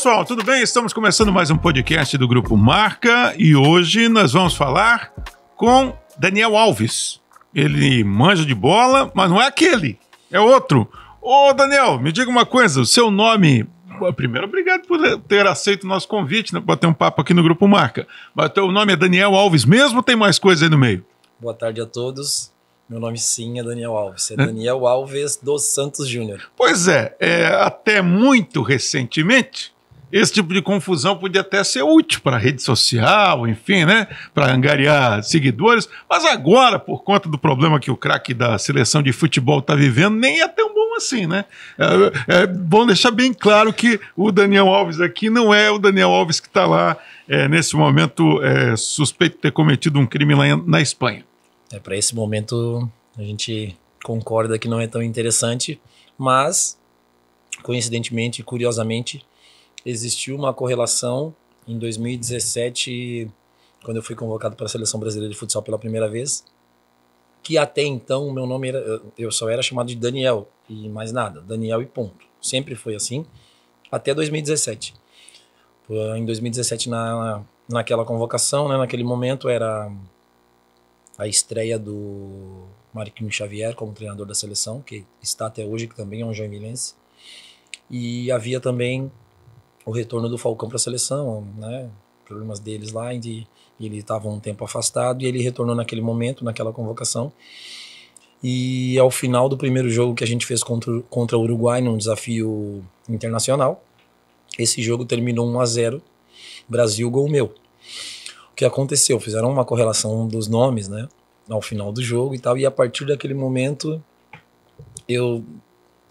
pessoal, tudo bem? Estamos começando mais um podcast do Grupo Marca e hoje nós vamos falar com Daniel Alves. Ele manja de bola, mas não é aquele, é outro. Ô Daniel, me diga uma coisa, o seu nome... Primeiro, obrigado por ter aceito o nosso convite, né, para ter um papo aqui no Grupo Marca. Mas o teu nome é Daniel Alves mesmo ou tem mais coisa aí no meio? Boa tarde a todos. Meu nome sim é Daniel Alves. É Daniel Alves dos Santos Júnior. Pois é, até muito recentemente, esse tipo de confusão podia até ser útil para a rede social, enfim, né? Para angariar seguidores. Mas agora, por conta do problema que o craque da seleção de futebol está vivendo, nem é tão bom assim, né? É bom deixar bem claro que o Daniel Alves aqui não é o Daniel Alves que está lá, nesse momento, suspeito de ter cometido um crime lá na Espanha. Para esse momento, a gente concorda que não é tão interessante, mas, coincidentemente e curiosamente, existiu uma correlação em 2017, quando eu fui convocado para a Seleção Brasileira de Futsal pela primeira vez, que até então o meu nome era, eu só era chamado de Daniel e mais nada, Daniel e ponto. Sempre foi assim, até 2017. Em 2017, naquela convocação, né, naquele momento, era a estreia do Marquinhos Xavier como treinador da seleção, que está até hoje, que também é um joinvilense. E havia também o retorno do Falcão para a seleção, né? Problemas deles lá, e ele estava um tempo afastado, e ele retornou naquele momento, naquela convocação. E ao final do primeiro jogo que a gente fez contra o Uruguai, num desafio internacional, esse jogo terminou 1-0, Brasil, gol meu. O que aconteceu? Fizeram uma correlação dos nomes, né, ao final do jogo e tal, e a partir daquele momento eu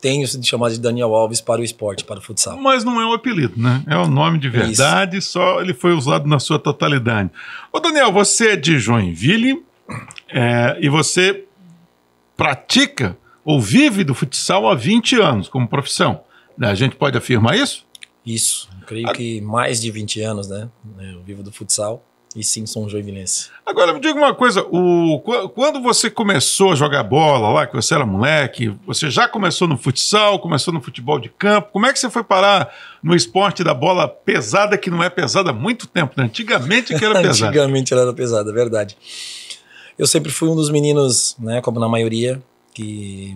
tenho sido chamado de Daniel Alves para o esporte, para o futsal. Mas não é um apelido, né? É o nome de verdade, isso. Só ele foi usado na sua totalidade. Ô Daniel, você é de Joinville e você pratica ou vive do futsal há 20 anos como profissão. A gente pode afirmar isso? Isso, creio que mais de 20 anos, né? Eu vivo do futsal. E sim, sou um joinvilense. Agora, me diga uma coisa, quando você começou a jogar bola lá, que você era moleque, você já começou no futsal, começou no futebol de campo, como é que você foi parar no esporte da bola pesada, que não é pesada há muito tempo, né? Antigamente que era pesada. Antigamente ela era pesada, é verdade. Eu sempre fui um dos meninos, né, como na maioria, que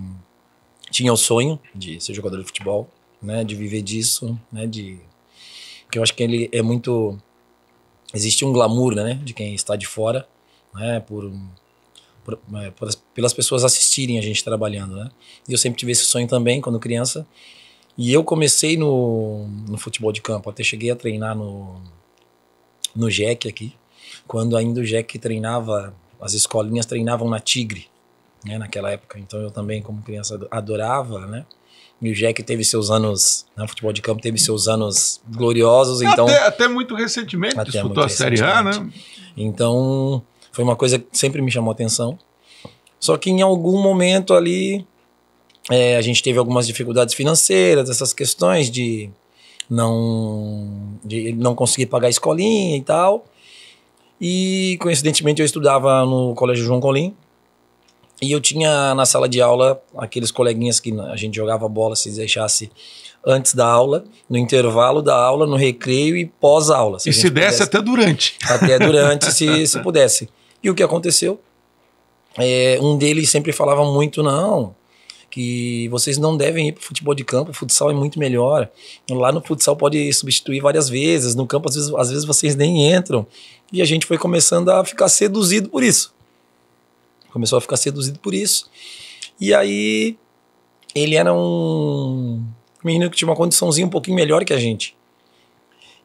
tinha o sonho de ser jogador de futebol, né, de viver disso, né, porque eu acho que ele é muito... Existe um glamour, né, de quem está de fora, né, pelas pessoas assistirem a gente trabalhando, né. E eu sempre tive esse sonho também quando criança. E eu comecei no futebol de campo, até cheguei a treinar no JEC aqui, quando ainda o JEC treinava, as escolinhas treinavam na Tigre, né, naquela época. Então eu também, como criança, adorava, né. E o JEC teve seus anos, né, o futebol de campo teve seus anos gloriosos. Então, até muito recentemente disputou a Série A, né? Então, foi uma coisa que sempre me chamou a atenção. Só que em algum momento ali, a gente teve algumas dificuldades financeiras, essas questões de não conseguir pagar a escolinha e tal. E, coincidentemente, eu estudava no Colégio João Colim. E eu tinha na sala de aula aqueles coleguinhas que a gente jogava bola se deixasse antes da aula, no intervalo da aula, no recreio e pós-aula. E se desse até durante. Até durante, se pudesse. E o que aconteceu? Um deles sempre falava muito, não, que vocês não devem ir para o futebol de campo, o futsal é muito melhor. Lá no futsal pode substituir várias vezes, no campo às vezes vocês nem entram. E a gente foi começando a ficar seduzido por isso. Começou a ficar seduzido por isso. E aí, ele era um menino que tinha uma condiçãozinha um pouquinho melhor que a gente.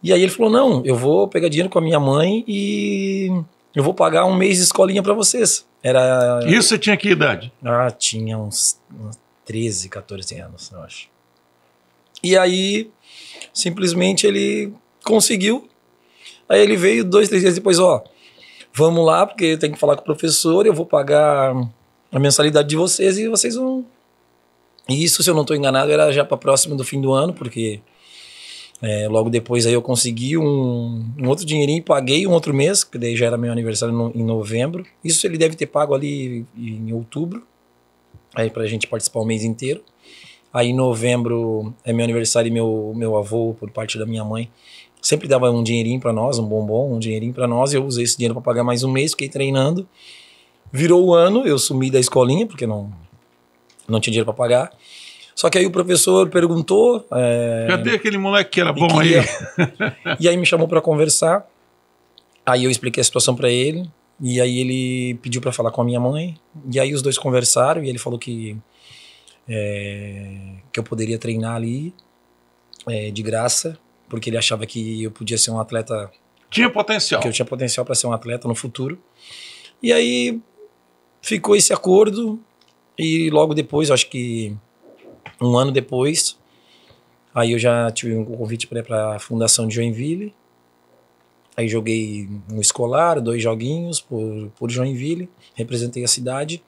E aí ele falou, não, eu vou pegar dinheiro com a minha mãe e eu vou pagar um mês de escolinha pra vocês. Isso você tinha que idade? Tinha uns 13, 14 anos, eu acho. E aí, simplesmente ele conseguiu. Aí ele veio 2, 3 dias depois, vamos lá, porque tem que falar com o professor, eu vou pagar a mensalidade de vocês e vocês vão... E isso, se eu não estou enganado, era já para próximo do fim do ano, porque logo depois aí eu consegui um outro dinheirinho e paguei um outro mês, que daí já era meu aniversário em novembro. Isso ele deve ter pago ali em outubro, aí pra gente participar o mês inteiro. Aí em novembro é meu aniversário e meu avô, por parte da minha mãe, sempre dava um dinheirinho pra nós, um bombom, um dinheirinho pra nós. Eu usei esse dinheiro pra pagar mais um mês, fiquei treinando. Virou o ano, eu sumi da escolinha, porque não tinha dinheiro pra pagar. Só que aí o professor perguntou... Cadê aquele moleque que era bom queria... aí? E aí me chamou pra conversar. Aí eu expliquei a situação pra ele. E aí ele pediu pra falar com a minha mãe. E aí os dois conversaram e ele falou que eu poderia treinar ali de graça, porque ele achava que eu podia ser um atleta... Tinha potencial. Que eu tinha potencial pra ser um atleta no futuro. E aí ficou esse acordo. E logo depois, acho que um ano depois, aí eu já tive um convite para ir para a Fundação de Joinville. Aí joguei no escolar, 2 joguinhos por Joinville, representei a cidade.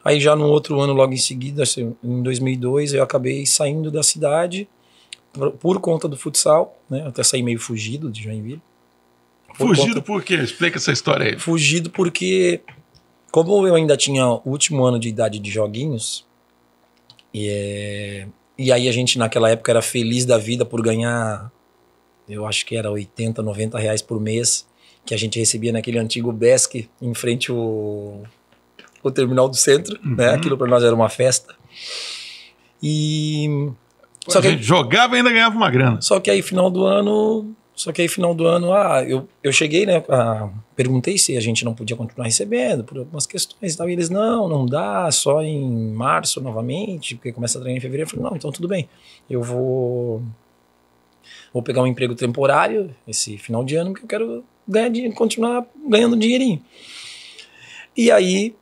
Aí já no outro ano, logo em seguida, assim, em 2002, eu acabei saindo da cidade por conta do futsal, né? Eu até saí meio fugido de Joinville. Fugido por quê? Explica essa história aí. Fugido porque, como eu ainda tinha o último ano de idade de joguinhos, e aí a gente naquela época era feliz da vida por ganhar, eu acho que era 80, 90 reais por mês, que a gente recebia naquele antigo Besc, em frente o terminal do centro, né? Aquilo para nós era uma festa. E... Só que a gente jogava e ainda ganhava uma grana. Só que aí final do ano, eu cheguei, né, perguntei se a gente não podia continuar recebendo por algumas questões e tal, e eles, não dá, só em março novamente, porque começa a treinar em fevereiro. Eu falei, não, então tudo bem, eu vou pegar um emprego temporário esse final de ano, porque eu quero ganhar dinheiro, continuar ganhando dinheirinho. E aí,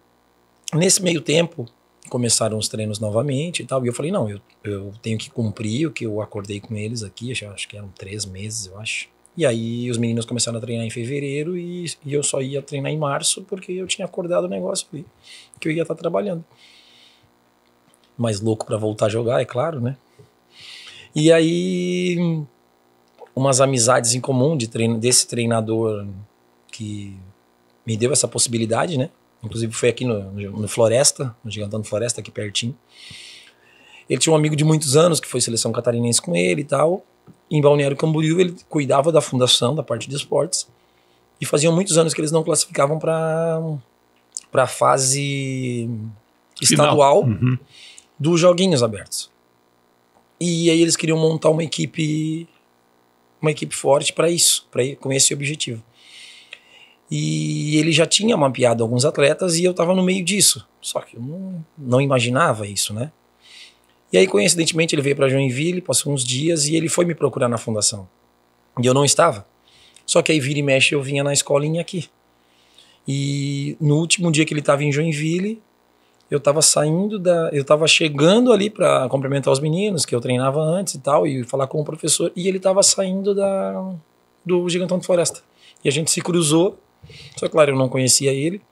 nesse meio tempo, começaram os treinos novamente e tal, e eu falei, não, eu tenho que cumprir o que eu acordei com eles aqui, acho que eram 3 meses, eu acho. E aí os meninos começaram a treinar em fevereiro e eu só ia treinar em março, porque eu tinha acordado o negócio ali, que eu ia estar trabalhando. Mais louco pra voltar a jogar, é claro, né? E aí, umas amizades em comum desse treinador que me deu essa possibilidade, né? Inclusive foi aqui no Floresta, no Gigantão do Floresta, aqui pertinho. Ele tinha um amigo de muitos anos que foi seleção catarinense com ele e tal. Em Balneário Camboriú ele cuidava da fundação, da parte de esportes. E faziam muitos anos que eles não classificavam para a fase estadual dos Joguinhos Abertos. E aí eles queriam montar uma equipe forte para isso, com esse objetivo. E ele já tinha mapeado alguns atletas e eu estava no meio disso. Só que eu não imaginava isso, né? E aí, coincidentemente, ele veio para Joinville, passou uns dias e ele foi me procurar na fundação. E eu não estava. Só que aí, vira e mexe, eu vinha na escolinha aqui. E no último dia que ele estava em Joinville, eu estava chegando ali para cumprimentar os meninos, que eu treinava antes e tal, e falar com o professor. E ele estava saindo do Gigantão de Floresta. E a gente se cruzou. Só que, claro, eu não conhecia ele.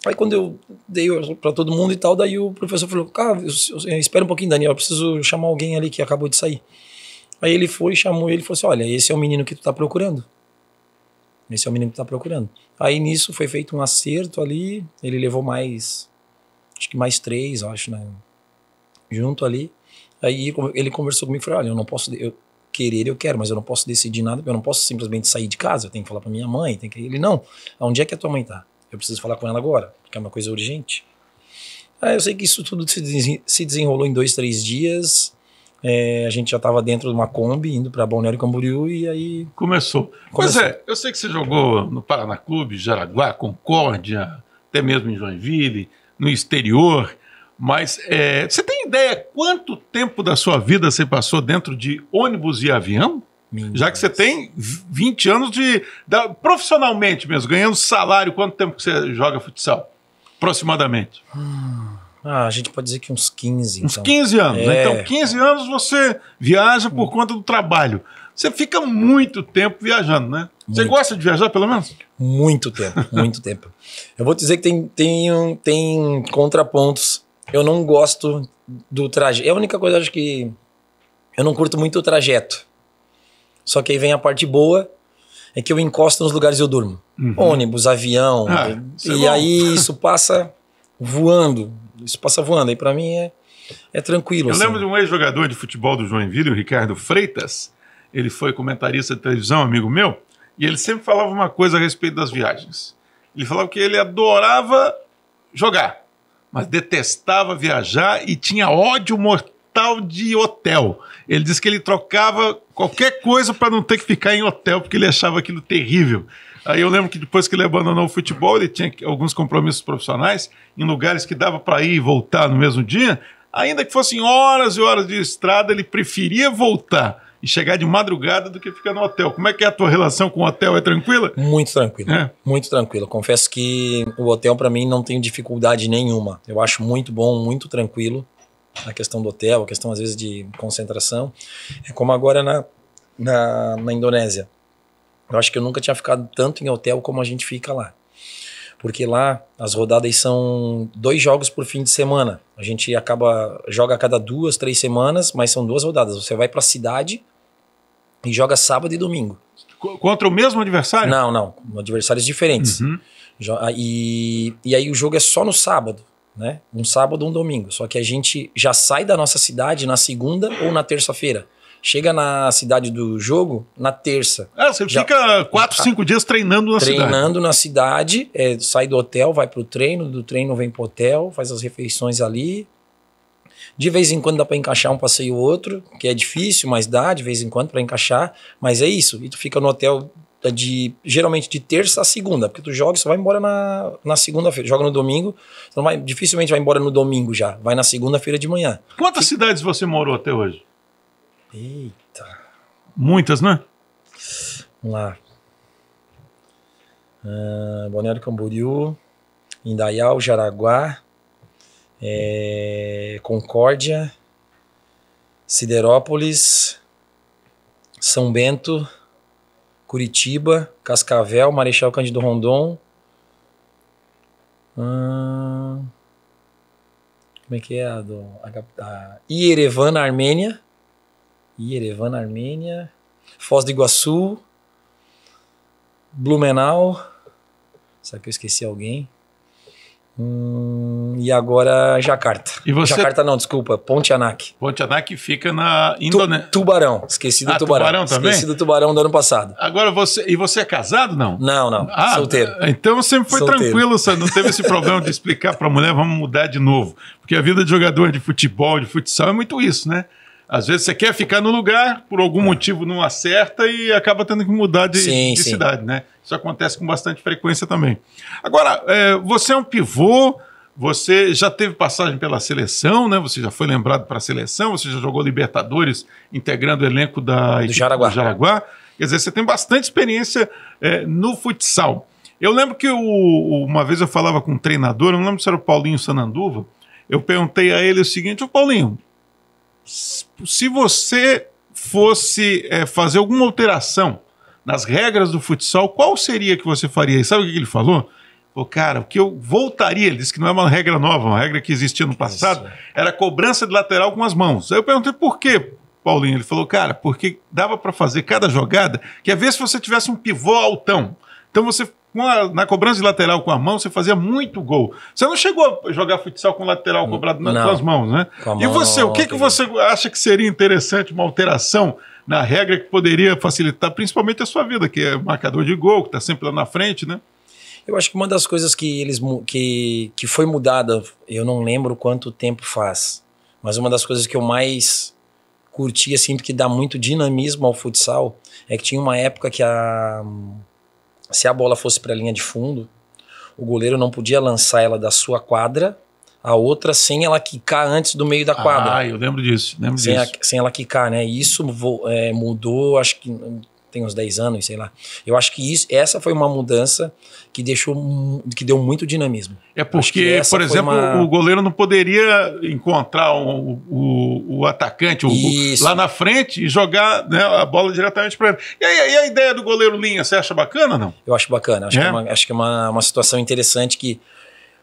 Aí quando eu dei pra todo mundo e tal, daí o professor falou, cara, espera um pouquinho, Daniel, eu preciso chamar alguém ali que acabou de sair. Aí ele foi, chamou ele e falou assim, olha, esse é o menino que tu tá procurando. Esse é o menino que tu tá procurando. Aí nisso foi feito um acerto ali, ele levou mais 3, eu acho, né, junto ali. Aí ele conversou comigo e falou, olha, eu não posso... eu quero, mas eu não posso decidir nada, eu não posso simplesmente sair de casa, eu tenho que falar pra minha mãe, Ele, não, onde é que a tua mãe tá? Eu preciso falar com ela agora, porque é uma coisa urgente. Aí eu sei que isso tudo se desenrolou em 2, 3 dias, a gente já tava dentro de uma Kombi, indo pra Balneário Camboriú, e aí... Começou. Pois é, eu sei que você jogou no Paraná Clube, Jaraguá, Concórdia, até mesmo em Joinville, no exterior... Mas você tem ideia quanto tempo da sua vida você passou dentro de ônibus e avião? Já que você tem 20 anos profissionalmente mesmo, ganhando salário, quanto tempo que você joga futsal? Aproximadamente. A gente pode dizer que uns 15. Uns 15 anos. Então, 15 anos você viaja por conta do trabalho. Você fica muito tempo viajando, né? Você gosta de viajar, pelo menos? Muito tempo, muito tempo. Eu vou dizer que tem contrapontos. Eu não gosto do trajeto. É a única coisa, acho que eu não curto muito o trajeto. Só que aí vem a parte boa, é que eu encosto nos lugares e eu durmo. Ônibus, avião. E aí isso passa voando. Isso passa voando. Aí pra mim É tranquilo. Eu assim. lembro de um ex-jogador de futebol do Joinville, o Ricardo Freitas. Ele foi comentarista de televisão, amigo meu, e ele sempre falava uma coisa a respeito das viagens. Ele falava que ele adorava jogar, mas detestava viajar e tinha ódio mortal de hotel. Ele disse que ele trocava qualquer coisa para não ter que ficar em hotel, porque ele achava aquilo terrível. Aí eu lembro que depois que ele abandonou o futebol, ele tinha alguns compromissos profissionais em lugares que dava para ir e voltar no mesmo dia. Ainda que fossem horas e horas de estrada, ele preferia voltar e chegar de madrugada do que ficar no hotel. Como é que é a tua relação com o hotel? É tranquila? Muito tranquilo, É. muito tranquilo. Confesso que o hotel para mim não tem dificuldade nenhuma. Eu acho muito bom, muito tranquilo a questão do hotel, a questão às vezes de concentração. É como agora na Indonésia. Eu acho que eu nunca tinha ficado tanto em hotel como a gente fica lá. Porque lá as rodadas são 2 jogos por fim de semana. A gente joga a cada 2, 3 semanas, mas são 2 rodadas. Você vai para a cidade e joga sábado e domingo. Contra o mesmo adversário? Não. Adversários diferentes. Uhum. E aí o jogo é só no sábado, né? Um sábado, um domingo. Só que a gente já sai da nossa cidade na segunda ou na terça-feira. Chega na cidade do jogo na terça. Você fica 4, 5 dias treinando na cidade. Treinando na cidade, sai do hotel, vai pro treino, do treino vem pro hotel, faz as refeições ali. De vez em quando dá para encaixar um passeio ou outro, que é difícil, mas dá de vez em quando para encaixar. Mas é isso. E tu fica no hotel geralmente de terça a segunda, porque tu joga e só vai embora na segunda-feira. Joga no domingo, dificilmente vai embora no domingo já. Vai na segunda-feira de manhã. Quantas cidades você morou até hoje? Eita. Muitas, né? Vamos lá. Balneário Camboriú, Indaial, Jaraguá, Concórdia, Siderópolis, São Bento, Curitiba, Cascavel, Marechal Cândido Rondon. Como é que é a Yerevan, na Armênia. Foz do Iguaçu, Blumenau. Será que eu esqueci alguém? E agora Jacarta. E você... Jacarta não, desculpa, Pontianak. Pontianak fica na Indonésia. Tubarão, esqueci do Tubarão. Tubarão também? Esqueci do Tubarão do ano passado. Agora você é casado, não? Não, solteiro. Então sempre foi Solteiro. tranquilo, não teve esse problema de explicar para a mulher, vamos mudar de novo. Porque a vida de jogador de futebol, de futsal é muito isso, né? Às vezes você quer ficar no lugar, por algum motivo não acerta e acaba tendo que mudar de cidade, né? Isso acontece com bastante frequência também. Agora, você é um pivô, você já teve passagem pela seleção, né? Você já foi lembrado para a seleção, você já jogou Libertadores integrando o elenco do Jaraguá. Quer dizer, você tem bastante experiência no futsal. Eu lembro que uma vez eu falava com um treinador, eu não lembro se era o Paulinho Sananduva, eu perguntei a ele o seguinte: ô Paulinho, se você fosse fazer alguma alteração nas regras do futsal, qual seria que você faria? E sabe o que ele falou? Falou, cara, o que eu voltaria, ele disse que não é uma regra nova, uma regra que existia no passado, era cobrança de lateral com as mãos. Aí eu perguntei por quê, Paulinho? Ele falou, cara, porque dava para fazer cada jogada, que às vezes se você tivesse um pivô altão, então você, na cobrança de lateral com a mão, você fazia muito gol. Você não chegou a jogar futsal com lateral cobrado com as mãos, né? E você, o que você acha que seria interessante, uma alteração na regra que poderia facilitar principalmente a sua vida, que é marcador de gol, que está sempre lá na frente, né? Eu acho que uma das coisas que foi mudada, eu não lembro quanto tempo faz, mas uma das coisas que eu mais curti, assim, porque dá muito dinamismo ao futsal, é que tinha uma época que se a bola fosse para a linha de fundo, o goleiro não podia lançar ela da sua quadra a outra sem ela quicar antes do meio da quadra. Eu lembro disso. Sem ela quicar, né? E isso mudou, acho que tem uns 10 anos, sei lá. Eu acho que essa foi uma mudança que deu muito dinamismo. É porque, por exemplo, o goleiro não poderia encontrar o atacante lá na frente e jogar, né, a bola diretamente para ele. E a ideia do goleiro linha, você acha bacana ou não? Eu acho bacana. Acho que é uma situação interessante que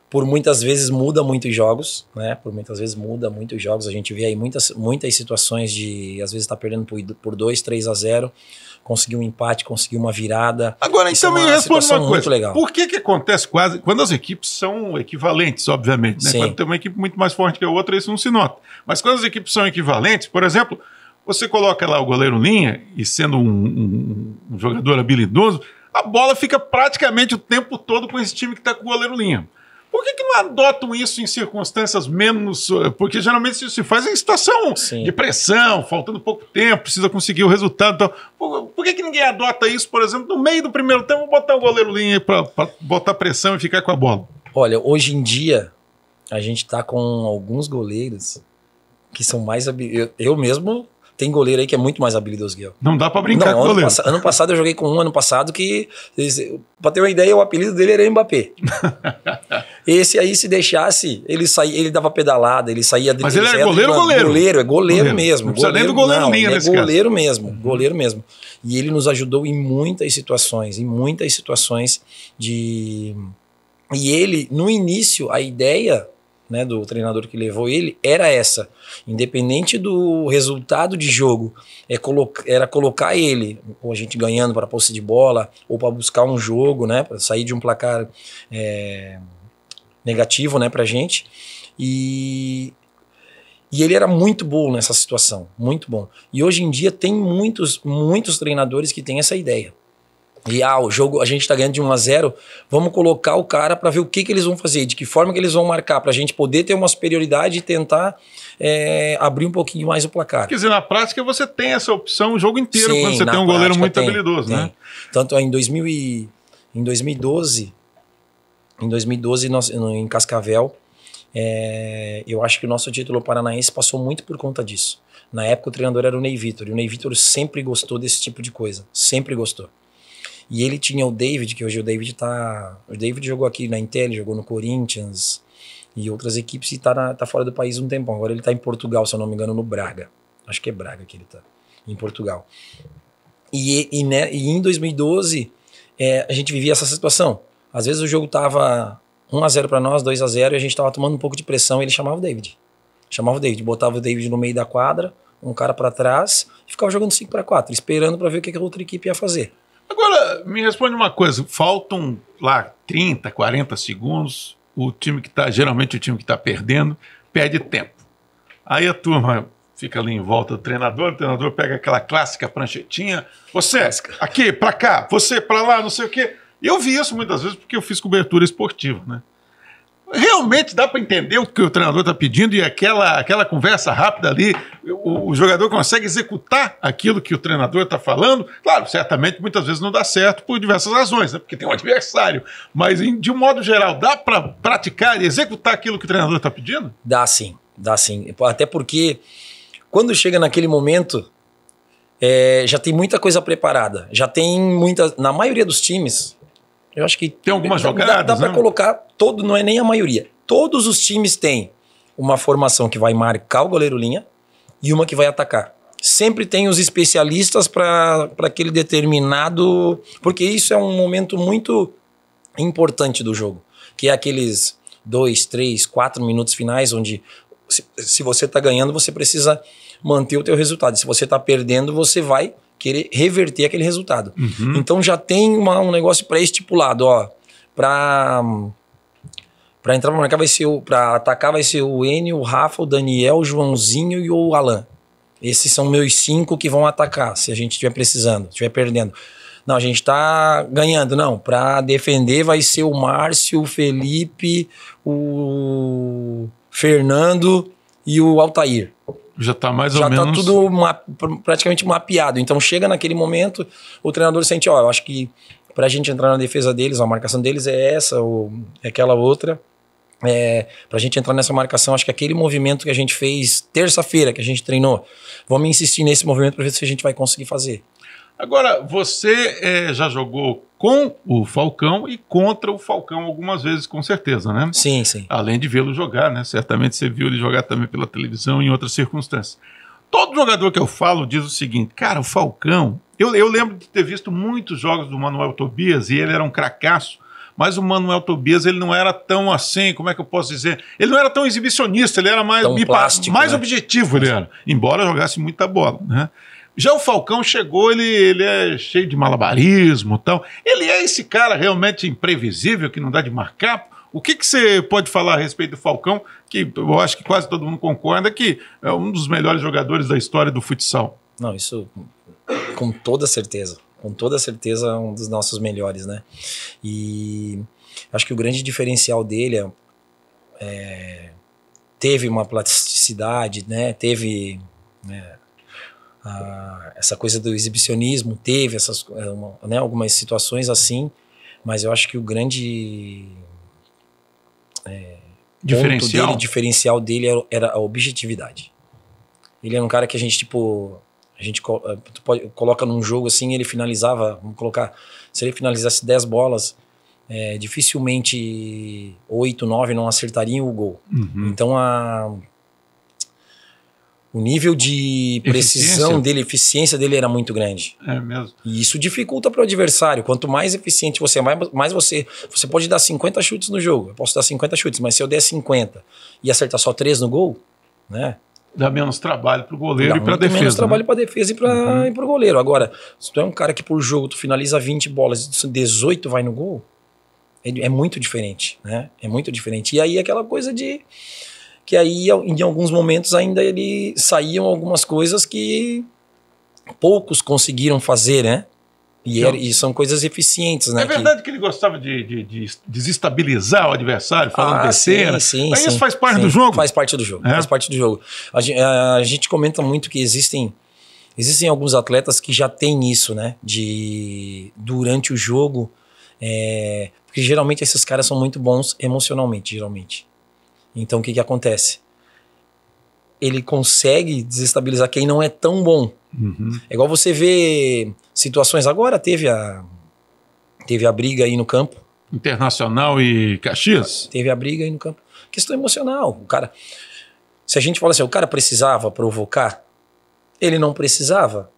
por muitas vezes muda muitos jogos, né? Por muitas vezes muda muitos jogos. A gente vê aí muitas situações de, às vezes, estar perdendo por 2, 3-0, conseguir um empate, conseguir uma virada. Agora, então me responde uma coisa. Muito legal. Por que acontece quase, quando as equipes são equivalentes, obviamente, né? Quando tem uma equipe muito mais forte que a outra, isso não se nota. Mas quando as equipes são equivalentes, por exemplo, você coloca lá o goleiro linha, e sendo um jogador habilidoso, a bola fica praticamente o tempo todo com esse time que está com o goleiro linha. Por que não adotam isso em circunstâncias menos... Porque geralmente isso se faz em situação de pressão, faltando pouco tempo, precisa conseguir o resultado. Então, por que ninguém adota isso, por exemplo, no meio do primeiro tempo, botar o goleiro linha para botar pressão e ficar com a bola? Olha, hoje em dia, a gente está com alguns goleiros que são mais... Eu mesmo... Tem goleiro aí que é muito mais habilidoso que eu. Não dá pra brincar com o goleiro. Ano passado eu joguei com um ano passado que, pra ter uma ideia, o apelido dele era Mbappé. Esse aí, se deixasse, ele dava pedalada, ele saía... Mas ele é goleiro ou goleiro? É goleiro mesmo. Não precisa nem do goleiro linha nesse caso. Goleiro mesmo, goleiro mesmo. E ele nos ajudou em muitas situações de... E ele, no início, a ideia... né, do treinador que levou ele, era essa. Independente do resultado de jogo, era colocar ele, ou a gente ganhando para posse de bola, ou para buscar um jogo, né, para sair de um placar negativo, né, pra gente. E ele era muito bom nessa situação, muito bom. E hoje em dia tem muitos treinadores que têm essa ideia. E o jogo, a gente tá ganhando de 1-0, vamos colocar o cara para ver o que eles vão fazer, de que forma que eles vão marcar, pra gente poder ter uma superioridade e tentar abrir um pouquinho mais o placar. Quer dizer, na prática você tem essa opção o jogo inteiro. Sim, quando você tem um goleiro muito habilidoso, né? Tanto em 2012, nós, em Cascavel, eu acho que o nosso título paranaense passou muito por conta disso. Na época o treinador era o Ney Vitor, e o Ney Vitor sempre gostou desse tipo de coisa, sempre gostou. E ele tinha o David, que hoje o David jogou aqui na Intel, jogou no Corinthians e outras equipes e tá fora do país um tempão. Agora ele tá em Portugal, se eu não me engano, no Braga. Acho que é Braga que ele tá, em Portugal. E em 2012, a gente vivia essa situação. Às vezes o jogo tava 1-0 para nós, 2-0, e a gente tava tomando um pouco de pressão, e ele chamava o David. Botava o David no meio da quadra, um cara para trás, e ficava jogando 5-4, esperando para ver o que a outra equipe ia fazer. Agora, me responde uma coisa, faltam lá 30, 40 segundos, geralmente o time que está perdendo, perde tempo. Aí a turma fica ali em volta do treinador, o treinador pega aquela clássica pranchetinha, você aqui, pra cá, você pra lá, não sei o quê. Eu vi isso muitas vezes porque eu fiz cobertura esportiva, né? Realmente dá para entender o que o treinador está pedindo e aquela conversa rápida ali, o jogador consegue executar aquilo que o treinador está falando. Claro, certamente muitas vezes não dá certo por diversas razões, né? Porque tem um adversário. Mas de um modo geral, dá para praticar e executar aquilo que o treinador está pedindo? Dá sim. Até porque quando chega naquele momento, já tem muita coisa preparada. Na maioria dos times... Eu acho que tem algumas jogadas, dá para colocar não é nem a maioria. Todos os times têm uma formação que vai marcar o goleiro linha e uma que vai atacar. Sempre tem os especialistas para aquele determinado... Porque isso é um momento muito importante do jogo, que é aqueles 2, 3, 4 minutos finais onde se você está ganhando, você precisa manter o teu resultado. Se você está perdendo, você vai querer reverter aquele resultado. Uhum. Então já tem um negócio pré-estipulado, ó. Para entrar para marcar para atacar vai ser o Enio, o Rafa, o Daniel, o Joãozinho e o Alan. Esses são meus 5 que vão atacar, se a gente estiver precisando, estiver perdendo. Não, a gente tá ganhando, não. Para defender vai ser o Márcio, o Felipe, o Fernando e o Altair. Já está mais ou menos... Já está tudo praticamente mapeado. Então chega naquele momento, o treinador sente, eu acho que para a gente entrar na defesa deles, a marcação deles é essa ou é aquela outra. Para a gente entrar nessa marcação, acho que aquele movimento que a gente fez terça-feira, que a gente treinou, vamos insistir nesse movimento para ver se a gente vai conseguir fazer. Agora, você já jogou com o Falcão e contra o Falcão algumas vezes, com certeza, né? Sim. Além de vê-lo jogar, né? Certamente você viu ele jogar também pela televisão e em outras circunstâncias. Todo jogador que eu falo diz o seguinte, cara, o Falcão... Eu lembro de ter visto muitos jogos do Manuel Tobias e ele era um cracaço, mas o Manuel Tobias ele não era tão assim, como é que eu posso dizer? Ele não era tão exibicionista, ele era mais, plástico, mais objetivo, ele era, embora jogasse muita bola, né? Já o Falcão chegou, ele é cheio de malabarismo e tal. Ele é esse cara realmente imprevisível, que não dá de marcar. O que você pode falar a respeito do Falcão, que eu acho que quase todo mundo concorda que é um dos melhores jogadores da história do futsal? Não, isso com toda certeza. Com toda certeza um dos nossos melhores, né? E acho que o grande diferencial dele teve uma plasticidade, né? Teve... essa coisa do exibicionismo, teve algumas situações assim, mas eu acho que o grande diferencial dele era a objetividade. Ele era um cara que a gente coloca num jogo assim, ele finalizava, vamos colocar, se ele finalizasse 10 bolas, dificilmente 8, 9 não acertariam o gol. Uhum. Então o nível de precisão dele, eficiência dele era muito grande. É mesmo. E isso dificulta para o adversário. Quanto mais eficiente você é, mais você pode dar 50 chutes no jogo. Eu posso dar 50 chutes, mas se eu der 50 e acertar só 3 no gol, né? Dá menos trabalho para o goleiro e para a defesa. Menos trabalho para a defesa e para o goleiro. Agora, se tu é um cara que por jogo tu finaliza 20 bolas e 18 vai no gol, é muito diferente, né? É muito diferente. E aí aquela coisa de... que aí em alguns momentos ainda saíam algumas coisas que poucos conseguiram fazer, né? E são coisas eficientes, né? É verdade que ele gostava de desestabilizar o adversário, falando besteira. Sim. Mas isso faz parte do jogo? Faz parte do jogo, faz parte do jogo. A gente comenta muito que existem alguns atletas que já têm isso, né? Durante o jogo, porque geralmente esses caras são muito bons emocionalmente, geralmente. Então o que acontece? Ele consegue desestabilizar quem não é tão bom. Uhum. É igual você vê situações. Agora teve a briga aí no campo. Internacional e Caxias? Teve a briga aí no campo. Questão emocional. O cara, se a gente fala assim, o cara precisava provocar, ele não precisava.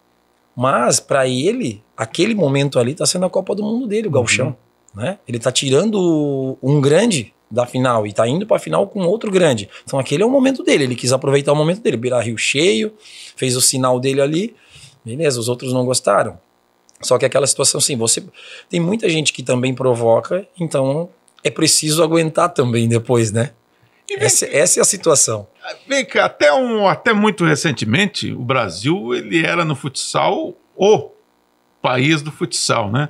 Mas para ele, aquele momento ali tá sendo a Copa do Mundo dele, o gauchão. Né? Ele tá tirando um grande da final e tá indo pra final com outro grande. Então aquele é o momento dele, ele quis aproveitar o momento dele, Beira-Rio cheio, fez o sinal dele ali, beleza, os outros não gostaram. Só que aquela situação assim, tem muita gente que também provoca, então é preciso aguentar também depois, né? Essa é a situação. Vem cá, até muito recentemente, o Brasil, ele era no futsal o país do futsal, né?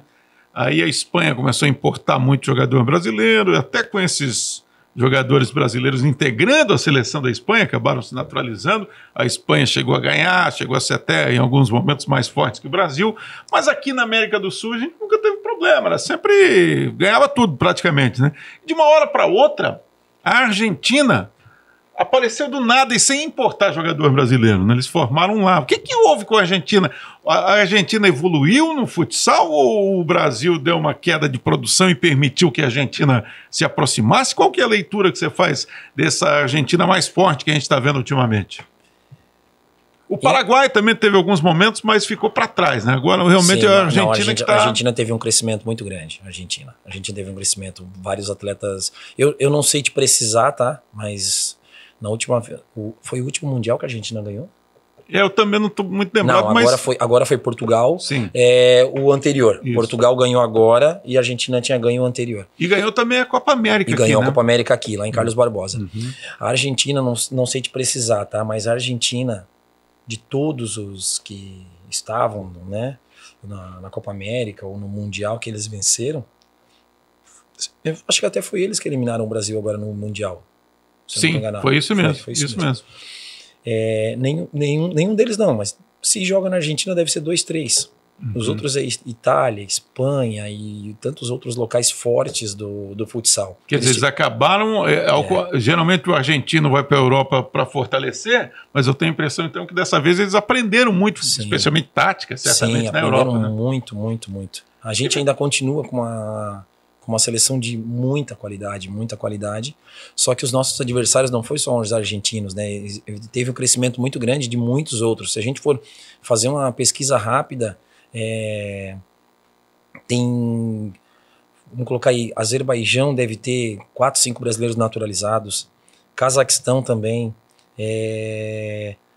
Aí a Espanha começou a importar muito jogador brasileiro, até com esses jogadores brasileiros integrando a seleção da Espanha, acabaram se naturalizando. A Espanha chegou a ganhar, chegou a ser até em alguns momentos mais fortes que o Brasil, mas aqui na América do Sul a gente nunca teve problema, era sempre ganhava tudo praticamente, né? De uma hora para outra, a Argentina apareceu do nada e sem importar jogador brasileiro, né? Eles formaram lá. O que houve com a Argentina? A Argentina evoluiu no futsal ou o Brasil deu uma queda de produção e permitiu que a Argentina se aproximasse? Qual que é a leitura que você faz dessa Argentina mais forte que a gente está vendo ultimamente? O Paraguai também teve alguns momentos, mas ficou para trás, né? Agora realmente a Argentina que está... A Argentina teve um crescimento muito grande. A Argentina teve um crescimento. Vários atletas... Eu não sei te precisar, tá? Mas... foi o último Mundial que a Argentina ganhou? Eu também não estou muito lembrado, não, agora foi Portugal. Sim. O anterior. Isso. Portugal ganhou agora e a Argentina tinha ganho o anterior. E ganhou também a Copa América. E ganhou a Copa América aqui, lá em Carlos Barbosa. Uhum. A Argentina, não sei te precisar, tá? Mas a Argentina, de todos os que estavam, né, na Copa América ou no Mundial que eles venceram, eu acho que até foi eles que eliminaram o Brasil agora no Mundial. Sim, foi isso mesmo. Foi isso mesmo. Nenhum deles não, mas se joga na Argentina deve ser 2, 3. Uhum. Os outros é Itália, Espanha e tantos outros locais fortes do futsal. Quer dizer, eles acabaram... Geralmente o argentino vai para a Europa para fortalecer, mas eu tenho a impressão então que dessa vez eles aprenderam muito, sim, especialmente tática, certamente na Europa. Né? Muito. A gente ainda continua com uma seleção de muita qualidade, só que os nossos adversários não foi só os argentinos, né? Teve um crescimento muito grande de muitos outros. Se a gente for fazer uma pesquisa rápida, tem vamos colocar aí, Azerbaijão deve ter 4, 5 brasileiros naturalizados, Cazaquistão também,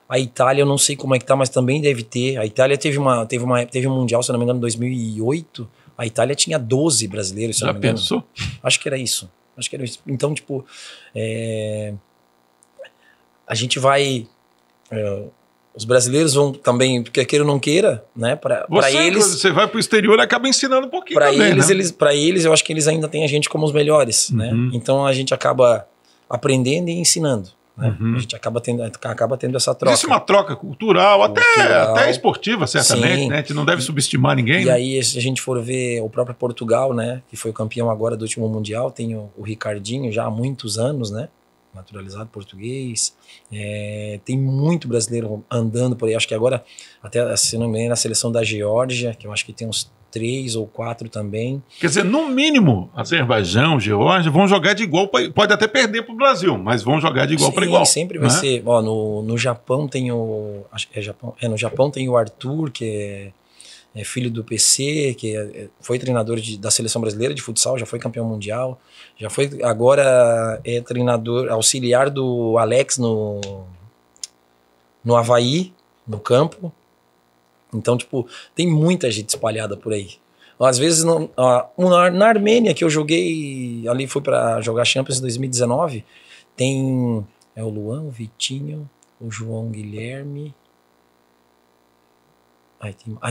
a Itália eu não sei como é que tá, mas também deve ter. A Itália teve um Mundial, se não me engano, em 2008, a Itália tinha 12 brasileiros, se Já não me engano. pensou? Acho que era isso. Então, tipo, a gente vai... os brasileiros vão também, porque queira ou não queira, né? Para eles... Você vai pro exterior e acaba ensinando um pouquinho Para também, eles, né? para eles, eu acho que eles ainda têm a gente como os melhores, né? Então a gente acaba aprendendo e ensinando, né? A gente acaba tendo essa troca. Existe uma troca cultural, até esportiva, certamente, Sim. né? A gente não deve subestimar ninguém. E né? aí, se a gente for ver o próprio Portugal, né? Que foi o campeão agora do último Mundial, tem o Ricardinho já há muitos anos, né? Naturalizado português. Tem muito brasileiro andando por aí. Acho que agora, até se não me engano, na seleção da Geórgia, que eu acho que tem uns 3 ou 4 também. Quer dizer, no mínimo, Azerbaijão, Geórgia vão jogar de igual, pode até perder para o Brasil, mas vão jogar de igual para igual. Sempre vai ser. Ó, no Japão tem o. Acho que é Japão. No Japão tem o Arthur, que é filho do PC, que foi treinador da seleção brasileira de futsal, já foi campeão mundial, agora é treinador auxiliar do Alex no Avaí, no campo. Então, tipo, tem muita gente espalhada por aí. Às vezes, na Armênia, que eu joguei, ali fui para jogar Champions em 2019, tem o Luan, o Vitinho, o João Guilherme...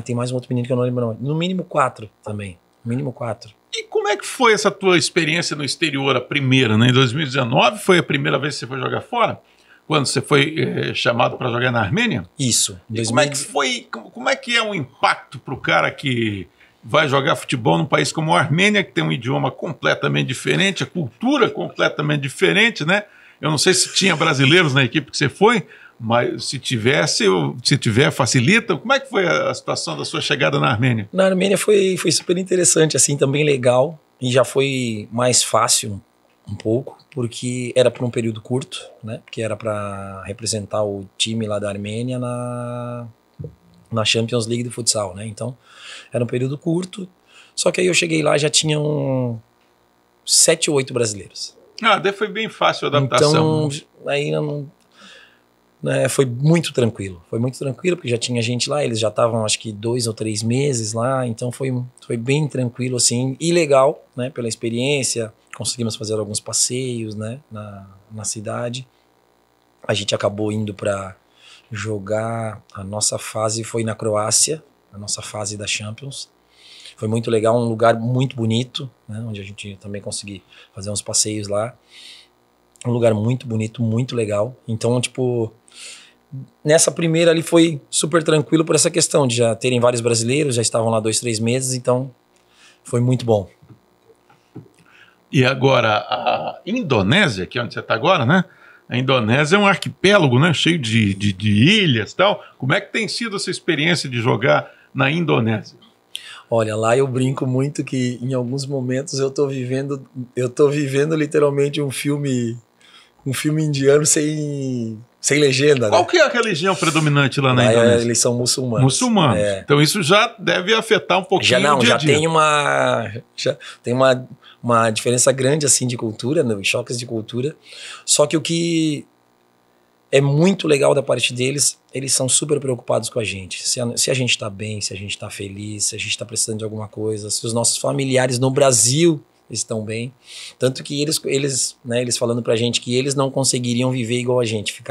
tem mais um outro menino que eu não lembro não. No mínimo 4 também. No mínimo 4. E como é que foi essa tua experiência no exterior, a primeira, né? Em 2019 foi a primeira vez que você foi jogar fora? Quando você foi chamado para jogar na Armênia? Isso. Como é que foi? Como é que é o impacto para o cara que vai jogar futebol num país como a Armênia, que tem um idioma completamente diferente, a cultura completamente diferente, né? Eu não sei se tinha brasileiros na equipe que você foi, mas se tiver, facilita. Como é que foi a situação da sua chegada na Armênia? Na Armênia foi super interessante, assim, também legal. E já foi mais fácil um pouco, porque era por um período curto, né? Porque era para representar o time lá da Armênia na Champions League do futsal, né? Então, era um período curto. Só que aí eu cheguei lá, já tinham 7 ou 8 brasileiros. Daí foi bem fácil a adaptação. Então, aí foi muito tranquilo. Foi muito tranquilo, porque já tinha gente lá, eles já estavam acho que 2 ou 3 meses lá, então foi bem tranquilo assim, e legal, né, pela experiência. Conseguimos fazer alguns passeios, né, na cidade. A gente acabou indo para jogar, a nossa fase foi na Croácia, a nossa fase da Champions. Foi muito legal, um lugar muito bonito, né, onde a gente também conseguiu fazer uns passeios lá. Um lugar muito bonito, muito legal. Então, tipo, nessa primeira ali foi super tranquilo por essa questão de já terem vários brasileiros, já estavam lá 2, 3 meses, então foi muito bom. E agora, a Indonésia, que é onde você está agora, né? A Indonésia é um arquipélago, né? Cheio de ilhas e tal. Como é que tem sido essa experiência de jogar na Indonésia? Olha, lá eu brinco muito que em alguns momentos eu tô vivendo literalmente um filme indiano sem legenda, né? Qual que é a religião predominante lá na Indonésia? Eles são muçulmanos. Muçulmanos. Então isso já deve afetar um pouquinho o dia a dia. Já tem uma diferença grande assim de cultura, né? Choques de cultura. Só que o que é muito legal da parte deles, eles são super preocupados com a gente. Se a gente tá bem, se a gente tá feliz, se a gente tá precisando de alguma coisa, se os nossos familiares no Brasil estão bem. Tanto que eles falando pra gente que eles não conseguiriam viver igual a gente.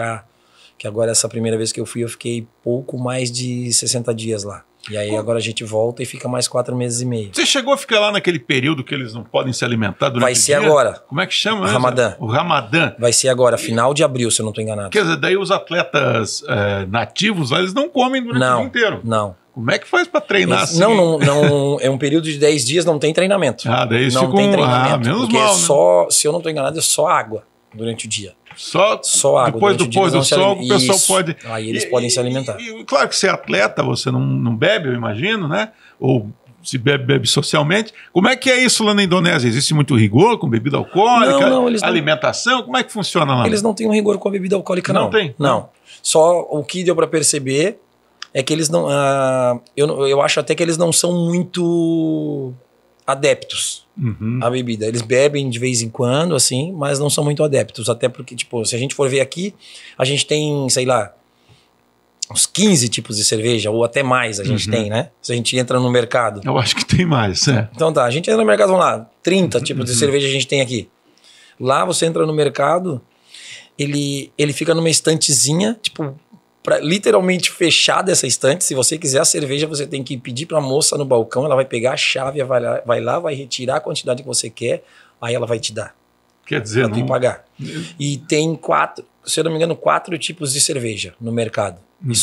Que agora essa primeira vez que eu fui, eu fiquei pouco mais de 60 dias lá. E aí agora a gente volta e fica mais 4 meses e meio. Você chegou a ficar lá naquele período que eles não podem se alimentar durante Vai ser agora. Como é que chama? O Ramadã. O Ramadã. Vai ser agora, final de abril, se eu não estou enganado. Quer dizer, daí os atletas nativos lá, eles não comem durante o dia inteiro. Não. Como é que faz para treinar assim? Não, é um período de 10 dias, não tem treinamento. Daí eles não tem treinamento. Menos porque mal, né? Se eu não estou enganado, é só água durante o dia. Só água. Depois do sol, o pessoal pode... Aí eles podem se alimentar. Claro que você é atleta, você não bebe, eu imagino, né? Ou se bebe socialmente. Como é que é isso lá na Indonésia? Existe muito rigor com bebida alcoólica? Alimentação? Como é que funciona lá? Eles não têm um rigor com a bebida alcoólica, não. Não tem? Não. Só o que deu para perceber é que eles não... eu acho até que eles não são muito adeptos à bebida. Eles bebem de vez em quando, assim, mas não são muito adeptos. Até porque, tipo, se a gente for ver aqui, a gente tem, sei lá, uns 15 tipos de cerveja, ou até mais a gente tem, né? Se a gente entra no mercado. Eu acho que tem mais, Então tá, a gente entra no mercado, vamos lá, 30 tipos de cerveja a gente tem aqui. Lá você entra no mercado, ele fica numa estantezinha, tipo, literalmente fechada essa estante. Se você quiser a cerveja, você tem que pedir pra moça no balcão, ela vai pegar a chave, vai retirar a quantidade que você quer, aí ela vai te dar. Quer dizer, pra tu pagar. E tem 4, se eu não me engano, 4 tipos de cerveja no mercado. E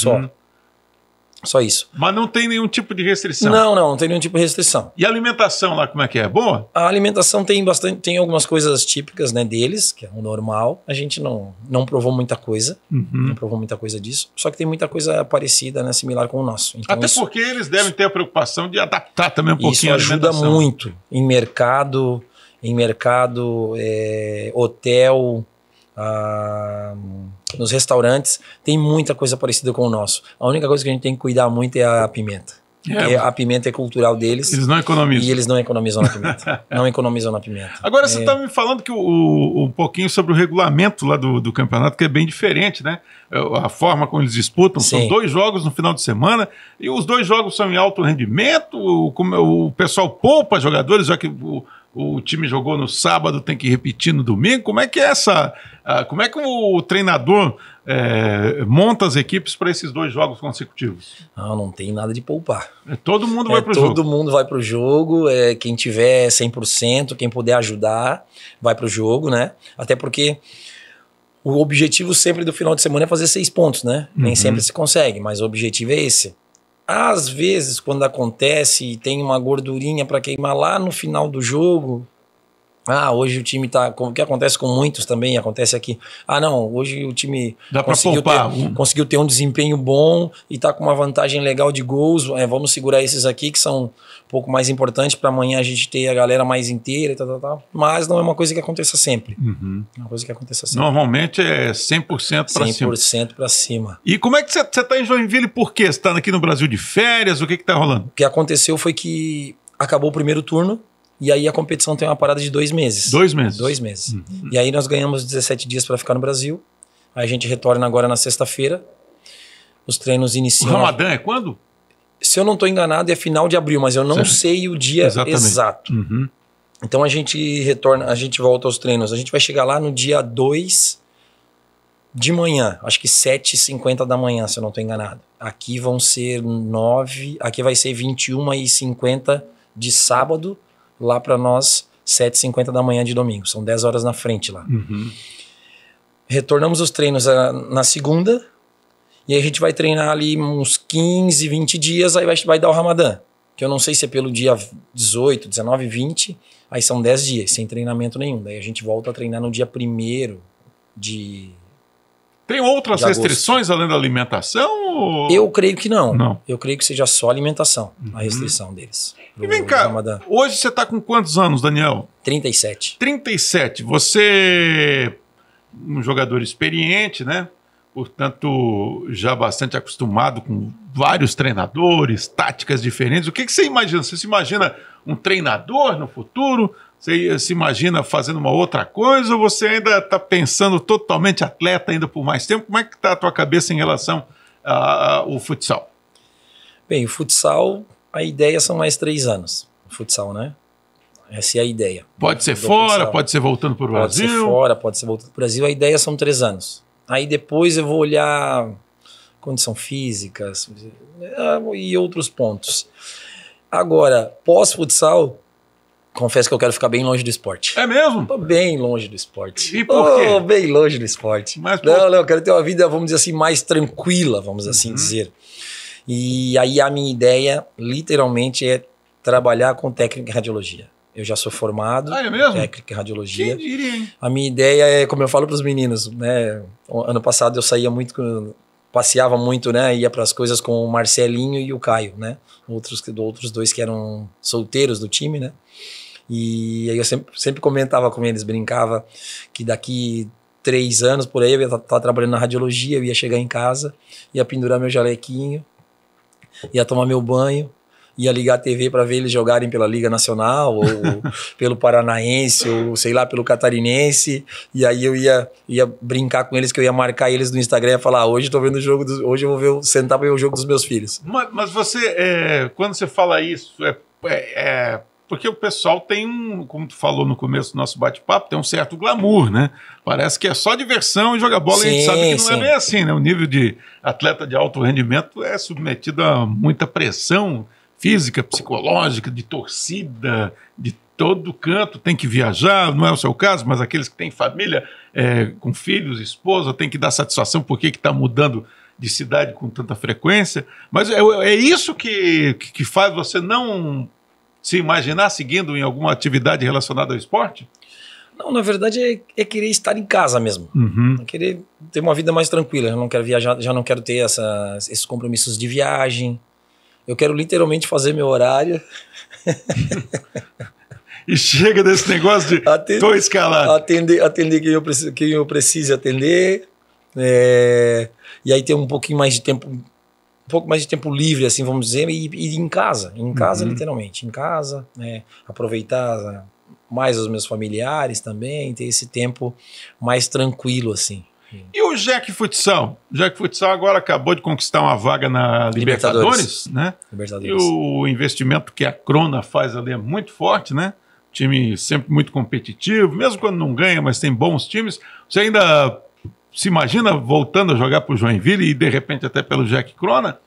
só isso. Mas não tem nenhum tipo de restrição? Não tem nenhum tipo de restrição. E a alimentação lá, como é que é? Boa? A alimentação tem algumas coisas típicas, né, deles, que é o normal. A gente não provou muita coisa, não provou muita coisa disso. Só que tem muita coisa parecida, né, similar com o nosso. Então, até porque eles devem ter a preocupação de adaptar também um pouquinho a alimentação. Isso ajuda muito em mercado, hotel, nos restaurantes. Tem muita coisa parecida com o nosso. A única coisa que a gente tem que cuidar muito é a pimenta. Porque a pimenta é cultural deles. Eles não economizam. E eles não economizam na pimenta. Não economizam na pimenta. Agora você estava me falando que um pouquinho sobre o regulamento lá do campeonato, que é bem diferente, né? A forma como eles disputam. Sim. São 2 jogos no final de semana, e os 2 jogos são em alto rendimento. O pessoal poupa jogadores, já que o time jogou no sábado, tem que repetir no domingo. Como é que é como é que o treinador monta as equipes para esses 2 jogos consecutivos? Não tem nada de poupar. Todo mundo vai para o jogo. Todo mundo vai para o jogo. Quem tiver 100%, quem puder ajudar, vai para o jogo, né? Até porque o objetivo sempre do final de semana é fazer 6 pontos, né? Nem sempre se consegue, mas o objetivo é esse. Às vezes, quando acontece e tem uma gordurinha para queimar lá no final do jogo, hoje o time tá... O que acontece com muitos também, acontece aqui. Não, hoje o time conseguiu ter um desempenho bom e tá com uma vantagem legal de gols. Vamos segurar esses aqui que são um pouco mais importantes para amanhã a gente ter a galera mais inteira e tal. Mas não é uma coisa que aconteça sempre. É uma coisa que aconteça sempre. Normalmente é 100% para cima. 100% para cima. E como é que você tá em Joinville? Por quê? Você tá aqui no Brasil de férias? O que tá rolando? O que aconteceu foi que acabou o primeiro turno. E aí a competição tem uma parada de 2 meses. 2 meses? 2 meses. E aí nós ganhamos 17 dias para ficar no Brasil. Aí a gente retorna agora na sexta-feira. Os treinos iniciam... O Ramadã é quando? Se eu não estou enganado, é final de abril, mas eu não sei o dia exato. Então a gente retorna, a gente volta aos treinos. A gente vai chegar lá no dia 2 de manhã. Acho que 7h50 da manhã, se eu não estou enganado. Aqui vão ser 9... Aqui vai ser 21h50 de sábado. Lá para nós, 7h50 da manhã de domingo. São 10 horas na frente lá. Retornamos os treinos na segunda. E aí a gente vai treinar ali uns 15, 20 dias. Aí vai dar o Ramadã. Que eu não sei se é pelo dia 18, 19, 20. Aí são 10 dias, sem treinamento nenhum. Daí a gente volta a treinar no dia 1º de... Tem outras restrições além da alimentação? Ou... Eu creio que não. Eu creio que seja só alimentação, a restrição deles. E vem cá, Ramadã. Hoje você está com quantos anos, Daniel? 37. 37. Você é um jogador experiente, né? Portanto, já bastante acostumado com vários treinadores, táticas diferentes. O que você imagina? Você se imagina um treinador no futuro? Você se imagina fazendo uma outra coisa ou você ainda está pensando totalmente atleta ainda por mais tempo? Como é que está a tua cabeça em relação ao futsal? Bem, o futsal, a ideia são mais 3 anos. O futsal, né? Essa é a ideia. Pode ser fora, futsal. Pode ser voltando para o Brasil? Pode ser fora, pode ser voltando para o Brasil. A ideia são 3 anos. Aí depois eu vou olhar condição física e outros pontos. Agora, pós-futsal... Confesso que eu quero ficar bem longe do esporte. É mesmo? Tô bem longe do esporte. E por quê? Bem longe do esporte. Mas não, eu quero ter uma vida, vamos dizer assim, mais tranquila, vamos assim dizer. E aí a minha ideia, literalmente, é trabalhar com técnica em radiologia. Eu já sou formado é mesmo? em técnica em radiologia. Quem diria, hein? A minha ideia é, como eu falo para os meninos, né? Ano passado eu saía muito, passeava muito, né? Ia para as coisas com o Marcelinho e o Caio, né? Outros 2 que eram solteiros do time, né? E aí eu sempre comentava com eles, brincava que daqui 3 anos por aí eu ia estar trabalhando na radiologia, eu ia chegar em casa, ia pendurar meu jalequinho, ia tomar meu banho, ia ligar a TV para ver eles jogarem pela Liga Nacional, ou pelo Paranaense, ou sei lá, pelo Catarinense. E aí eu ia brincar com eles, que eu ia marcar eles no Instagram e falar: hoje eu tô vendo o jogo, hoje eu vou sentar para ver o jogo dos meus filhos. Mas você, quando você fala isso, porque o pessoal tem como tu falou no começo do nosso bate-papo, tem um certo glamour, né? Parece que é só diversão e jogar bola, e a gente sabe que não é bem assim, né? O nível de atleta de alto rendimento é submetido a muita pressão física, psicológica, de torcida, de todo canto, tem que viajar, não é o seu caso, mas aqueles que têm família com filhos, esposa, tem que dar satisfação porque que está mudando de cidade com tanta frequência. Mas é isso que faz você não se imaginar seguindo em alguma atividade relacionada ao esporte? Não, na verdade é querer estar em casa mesmo. É querer ter uma vida mais tranquila. Eu não quero viajar, já não quero ter esses compromissos de viagem. Eu quero literalmente fazer meu horário. E chega desse negócio de tô escalado. Atender quem eu precise atender. E aí ter um pouquinho mais de tempo, um pouco mais de tempo livre, assim, vamos dizer, e ir em casa, literalmente, em casa, né? Aproveitar mais os meus familiares também, ter esse tempo mais tranquilo, assim. E o Jack Futsal? O Jack Futsal agora acabou de conquistar uma vaga na Libertadores, né? Libertadores. E o investimento que a Crona faz ali é muito forte, né? Time sempre muito competitivo, mesmo quando não ganha, mas tem bons times. Você ainda se imagina voltando a jogar para o Joinville e de repente até pelo Jack Crona?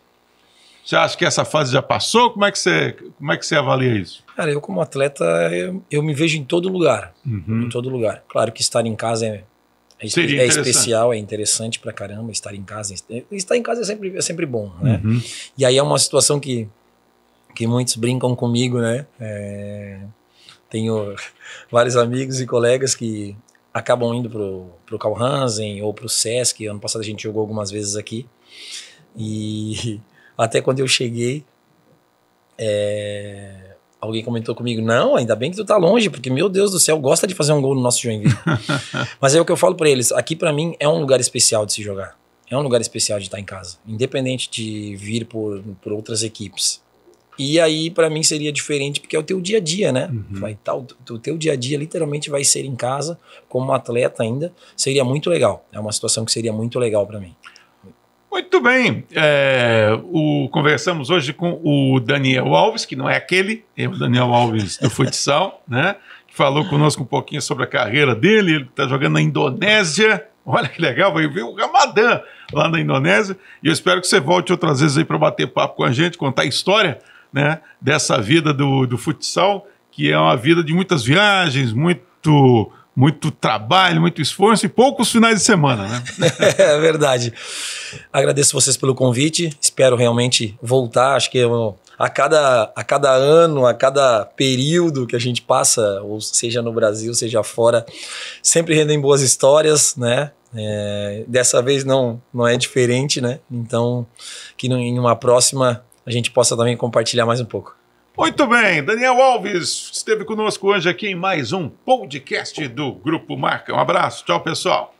Você acha que essa fase já passou? Como é que você avalia isso? Cara, eu como atleta, eu me vejo em todo lugar. Em todo lugar. Claro que estar em casa é especial, é interessante pra caramba estar em casa. Estar em casa é sempre bom, né? E aí é uma situação que muitos brincam comigo, né? Tenho vários amigos e colegas que acabam indo pro Carl Hansen ou pro Sesc. Ano passado a gente jogou algumas vezes aqui. E até quando eu cheguei, alguém comentou comigo: não, ainda bem que tu tá longe, porque, meu Deus do céu, gosta de fazer um gol no nosso Joinville. Mas é o que eu falo pra eles: aqui pra mim é um lugar especial de se jogar. É um lugar especial de estar em casa, independente de vir por outras equipes. E aí, pra mim, seria diferente, porque é o teu dia a dia, né? O teu dia a dia literalmente vai ser em casa, como atleta ainda. Seria muito legal. É uma situação que seria muito legal pra mim. Muito bem. Conversamos hoje com o Daniel Alves, que não é aquele, é o Daniel Alves do futsal, né? Que falou conosco um pouquinho sobre a carreira dele. Ele está jogando na Indonésia. Olha que legal, vai ver o Ramadã lá na Indonésia. E eu espero que você volte outras vezes aí para bater papo com a gente, contar a história, né, dessa vida do futsal, que é uma vida de muitas viagens, muito trabalho, muito esforço e poucos finais de semana, né? É verdade. Agradeço vocês pelo convite. Espero realmente voltar. Acho que a cada ano, a cada período que a gente passa, ou seja no Brasil, seja fora, sempre rendem boas histórias, né? Dessa vez não é diferente, né? Então, que em uma próxima a gente possa também compartilhar mais um pouco. Muito bem, Daniel Alves esteve conosco hoje aqui em mais um podcast do Grupo Marca. Um abraço, tchau pessoal.